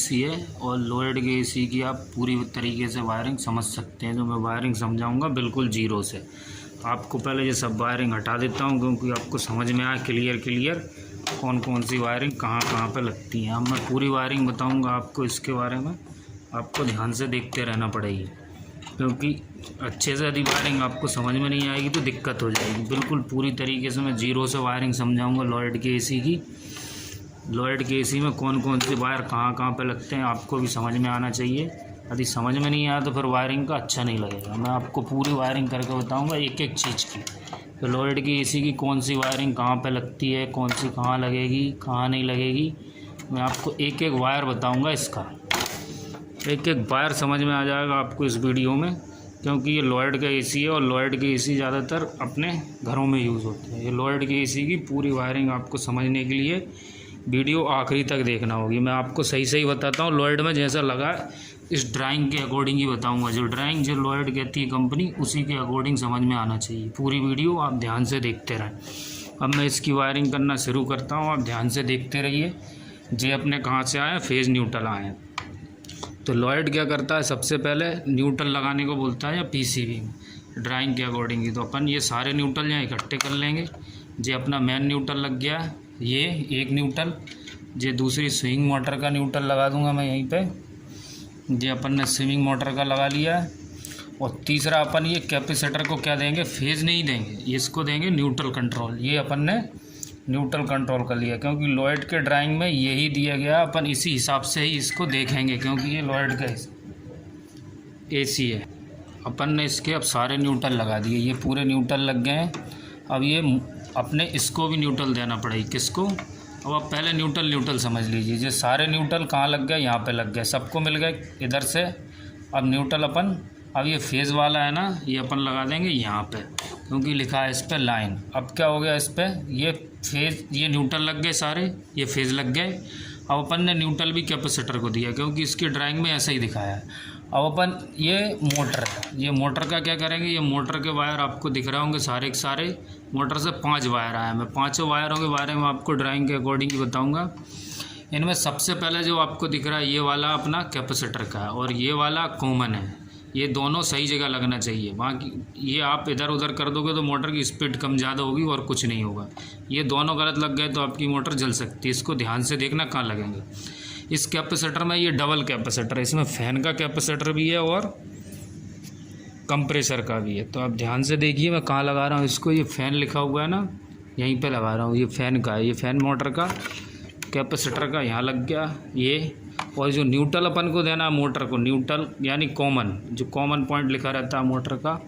AC है और Lloyd के एसी की आप पूरी तरीके से वायरिंग समझ सकते हैं। जो मैं वायरिंग समझाऊंगा बिल्कुल जीरो से। आपको पहले ये सब वायरिंग हटा देता हूं क्योंकि आपको समझ में आए क्लियर कौन कौन सी वायरिंग कहाँ पे लगती हैं। अब मैं पूरी वायरिंग बताऊंगा आपको, इसके बारे में आपको ध्यान से देखते रहना पड़ेगी क्योंकि अच्छे से यदि वायरिंग आपको समझ में नहीं आएगी तो दिक्कत हो जाएगी। बिल्कुल पूरी तरीके से मैं जीरो से वायरिंग समझाऊँगा लोएड के एसी की। लोएड के एसी में कौन कौन से वायर कहाँ पे लगते हैं आपको भी समझ में आना चाहिए। यदि समझ में नहीं आया तो फिर वायरिंग का अच्छा नहीं लगेगा। मैं आपको पूरी वायरिंग करके बताऊंगा एक एक चीज़ की। तो लोएड की एसी की कौन सी वायरिंग कहाँ पे लगती है, कौन सी कहाँ लगेगी, कहाँ नहीं लगेगी, मैं आपको एक एक वायर बताऊँगा। इसका एक एक वायर समझ में आ जाएगा आपको इस वीडियो में, क्योंकि ये लोएड का एसी है और लोएड के एसी ज़्यादातर अपने घरों में यूज़ होते हैं। ये लोएड के एसी की पूरी वायरिंग आपको समझने के लिए वीडियो आखिरी तक देखना होगी। मैं आपको सही बताता हूँ। लोएड में जैसा लगा इस ड्राइंग के अकॉर्डिंग ही बताऊँगा। जो ड्राइंग जो लोएड कहती है कंपनी, उसी के अकॉर्डिंग समझ में आना चाहिए। पूरी वीडियो आप ध्यान से देखते रहें। अब मैं इसकी वायरिंग करना शुरू करता हूँ, आप ध्यान से देखते रहिए। जे अपने कहाँ से आए, फेज़ न्यूट्रल आए हैं। तो लोएड क्या करता है, सबसे पहले न्यूट्रल लगाने को बोलता है या पीसीबी में ड्राइंग के अकॉर्डिंग ही। तो अपन ये सारे न्यूट्रल यहाँ इकट्ठे कर लेंगे। जे अपना मेन न्यूट्रल लग गया, ये एक न्यूट्रल। जे दूसरी स्विंग मोटर का न्यूट्रल लगा दूंगा मैं यहीं पे। जे अपन ने स्विंग मोटर का लगा लिया है। और तीसरा अपन ये कैपेसिटर को क्या देंगे, फेज़ नहीं देंगे, इसको देंगे न्यूट्रल कंट्रोल। ये अपन ने न्यूट्रल कंट्रोल कर लिया क्योंकि लोएड के ड्राइंग में यही दिया गया। अपन इसी हिसाब से ही इसको देखेंगे क्योंकि ये लोएड का एसी है। अपन ने इसके अब सारे न्यूट्रल लगा दिए, ये पूरे न्यूट्रल लग गए हैं। अब ये अपने इसको भी न्यूट्रल देना पड़ेगी। किसको? अब आप पहले न्यूट्रल समझ लीजिए। ये सारे न्यूट्रल कहाँ लग गए, यहाँ पे लग गए, सबको मिल गए इधर से। अब न्यूट्रल अपन, अब ये फेज़ वाला है ना, ये अपन लगा देंगे यहाँ पे क्योंकि लिखा है इस पर लाइन। अब क्या हो गया, इस पर ये फेज़, ये न्यूट्रल लग गए सारे, ये फेज़ लग गए। अब अपन ने न्यूट्रल भी कैपेसिटर को दिया क्योंकि इसकी ड्राइंग में ऐसा ही दिखाया है। अब अपन ये मोटर है, ये मोटर का क्या करेंगे, ये मोटर के वायर आपको दिख रहे होंगे सारे के सारे। मोटर से 5 वायर आए। मैं 5 वायरों के बारे में आपको ड्राइंग के अकॉर्डिंग ही बताऊँगा। इनमें सबसे पहले जो आपको दिख रहा है ये वाला अपना कैपेसिटर का है और ये वाला कॉमन है। ये दोनों सही जगह लगना चाहिए। बाकी ये आप इधर उधर कर दोगे तो मोटर की स्पीड कम ज़्यादा होगी और कुछ नहीं होगा। ये दोनों गलत लग गए तो आपकी मोटर जल सकती है। इसको ध्यान से देखना कहाँ लगेंगे। इस कैपेसिटर में ये डबल कैपेसिटर है, इसमें फ़ैन का कैपेसिटर भी है और कंप्रेसर का भी है। तो आप ध्यान से देखिए मैं कहाँ लगा रहा हूँ इसको। ये फ़ैन लिखा हुआ है ना, यहीं पे लगा रहा हूँ। ये फ़ैन का है, ये फ़ैन मोटर का कैपेसिटर का यहाँ लग गया ये। और जो न्यूट्रल अपन को देना है मोटर को, न्यूट्रल यानी कॉमन, जो कॉमन पॉइंट लिखा रहता है मोटर का,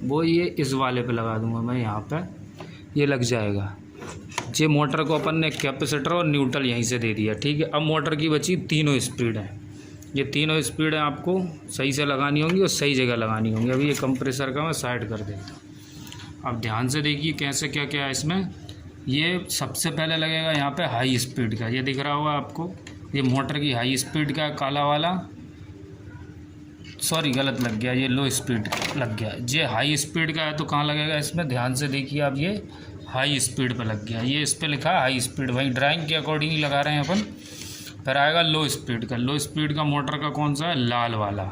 वो ये इस वाले पे लगा दूंगा मैं यहाँ पे, ये लग जाएगा। ये मोटर को अपन ने कैपेसिटर और न्यूट्रल यहीं से दे दिया, ठीक है। अब मोटर की बची तीनों स्पीड है। ये तीनों स्पीड है आपको सही से लगानी होंगी और सही जगह लगानी होंगी। अभी ये कंप्रेसर का मैं साइड कर देता हूँ। अब ध्यान से देखिए कैसे क्या क्या है इसमें। ये सबसे पहले लगेगा यहाँ पे हाई स्पीड का, ये दिख रहा होगा आपको। ये मोटर की हाई स्पीड का काला वाला, सॉरी गलत लग गया, ये लो स्पीड लग गया। ये हाई स्पीड का है तो कहाँ लगेगा इसमें, ध्यान से देखिए आप। ये हाई स्पीड पे लग गया, ये इस पर लिखा है हाई स्पीड। वही ड्राइंग के अकॉर्डिंग ही लगा रहे हैं अपन। फिर आएगा लो स्पीड का। लो स्पीड का मोटर का कौन सा है, लाल वाला।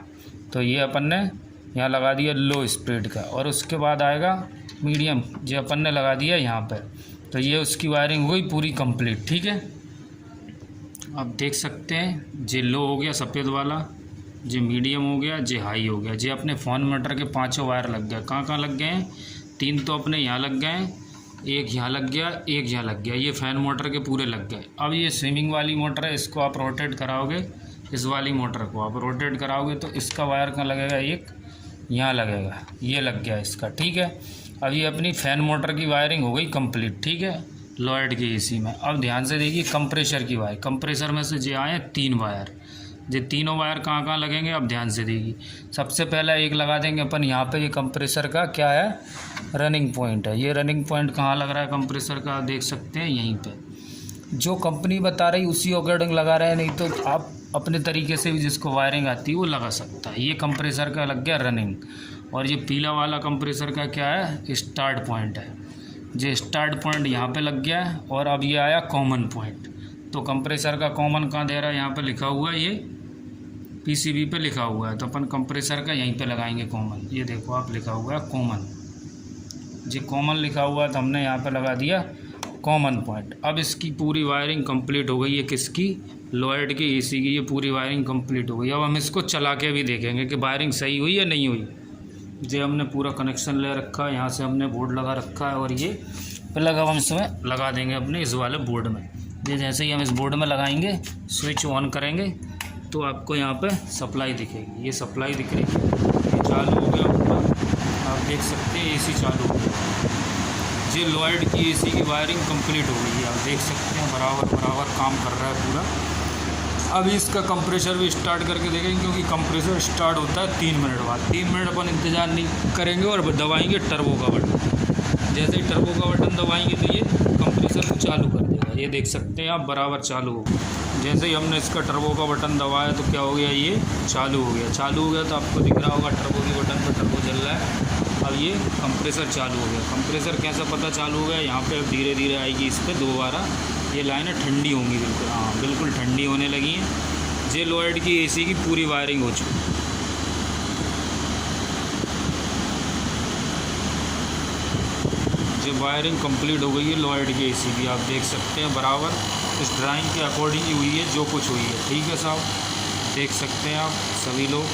तो ये अपन ने यहाँ लगा दिया लो स्पीड का। और उसके बाद आएगा मीडियम, जो अपन ने लगा दिया यहाँ पर। तो ये उसकी वायरिंग हुई पूरी कंप्लीट, ठीक है। आप देख सकते हैं जे लो हो गया सफ़ेद वाला, जे मीडियम हो गया, जे हाई हो गया। जे अपने फ़ोन मोटर के 5 वायर लग गए। कहाँ लग गए हैं, 3 तो अपने यहाँ लग गए, एक यहाँ लग गया, एक यहाँ लग गया। ये फ़ैन मोटर के पूरे लग गए। अब ये स्विमिंग वाली मोटर है, इसको आप रोटेट कराओगे, इस वाली मोटर को आप रोटेट कराओगे तो इसका वायर कहाँ लगेगा, एक यहाँ लगेगा, ये लग गया इसका, ठीक है। अब ये अपनी फ़ैन मोटर की वायरिंग हो गई कंप्लीट, ठीक है, लोएड के एसी में। अब ध्यान से देखिए कंप्रेसर की वायर। कंप्रेसर में से जो आए 3 वायर, ये तीनों वायर कहाँ लगेंगे, अब ध्यान से देखिए। सबसे पहला एक लगा देंगे अपन यहाँ पे। ये कंप्रेसर का क्या है, रनिंग पॉइंट है। ये रनिंग पॉइंट कहाँ लग रहा है कंप्रेसर का, देख सकते हैं यहीं पे। जो कंपनी बता रही उसी अकॉर्डिंग लगा रहे हैं, नहीं तो आप अपने तरीके से भी जिसको वायरिंग आती है वो लगा सकता है। ये कंप्रेसर का लग गया रनिंग। और ये पीला वाला कंप्रेसर का क्या है, स्टार्ट पॉइंट है। जो स्टार्ट पॉइंट यहाँ पे लग गया है। और अब ये आया कॉमन पॉइंट। तो कंप्रेसर का कॉमन कहाँ दे रहा है, यहाँ पे लिखा हुआ है, ये पीसीबी पे लिखा हुआ है, तो अपन कंप्रेसर का यहीं पे लगाएंगे कॉमन। ये देखो आप लिखा हुआ है कॉमन, जी कॉमन लिखा हुआ है, तो हमने यहाँ पे लगा दिया कॉमन पॉइंट। अब इसकी पूरी वायरिंग कंप्लीट हो गई है, किसकी, लॉयड की एसी की, ये पूरी वायरिंग कंप्लीट हो गई। अब हम इसको चला के भी देखेंगे कि वायरिंग सही हुई या नहीं हुई। जो हमने पूरा कनेक्शन ले रखा है, यहाँ से हमने बोर्ड लगा रखा है, और ये प्लग अब हम इसमें लगा देंगे अपने इस वाले बोर्ड में। ये जैसे ही हम इस बोर्ड में लगाएंगे, स्विच ऑन करेंगे तो आपको यहाँ पे सप्लाई दिखेगी, ये सप्लाई दिख रही है, ये चालू हो गया ऊपर, आप देख सकते हैं एसी चालू हो गया। ये लॉयड की एसी की वायरिंग कंप्लीट हो गई है, आप देख सकते हैं बराबर काम कर रहा है पूरा। अभी इसका कंप्रेसर भी स्टार्ट करके देखेंगे, क्योंकि कंप्रेसर स्टार्ट होता है 3 मिनट बाद। 3 मिनट अपन इंतज़ार नहीं करेंगे और दबाएंगे टर्बो का बटन। जैसे ही टर्बो का बटन दबाएंगे तो ये कंप्रेसर को चालू कर देगा, ये देख सकते हैं आप बराबर चालू हो गया। जैसे ही हमने इसका टर्बो का बटन दबाया तो क्या हो गया, ये चालू हो गया। चालू हो गया तो आपको दिख रहा होगा टर्बो के बटन पर टर्बो जल रहा है। अब ये कंप्रेसर चालू हो गया। कंप्रेसर कैसा पता चालू हो गया, यहाँ पे अब धीरे धीरे आएगी इस पर दोबारा, ये लाइनें ठंडी होंगी बिल्कुल, हाँ बिल्कुल ठंडी होने लगी हैं। जे लॉयड की एसी की पूरी वायरिंग हो चुकी है। जो वायरिंग कंप्लीट हो गई है लॉयड की एसी की, आप देख सकते हैं बराबर इस ड्राइंग के अकॉर्डिंग ही हुई है जो कुछ हुई है। ठीक है साहब, देख सकते हैं आप सभी लोग।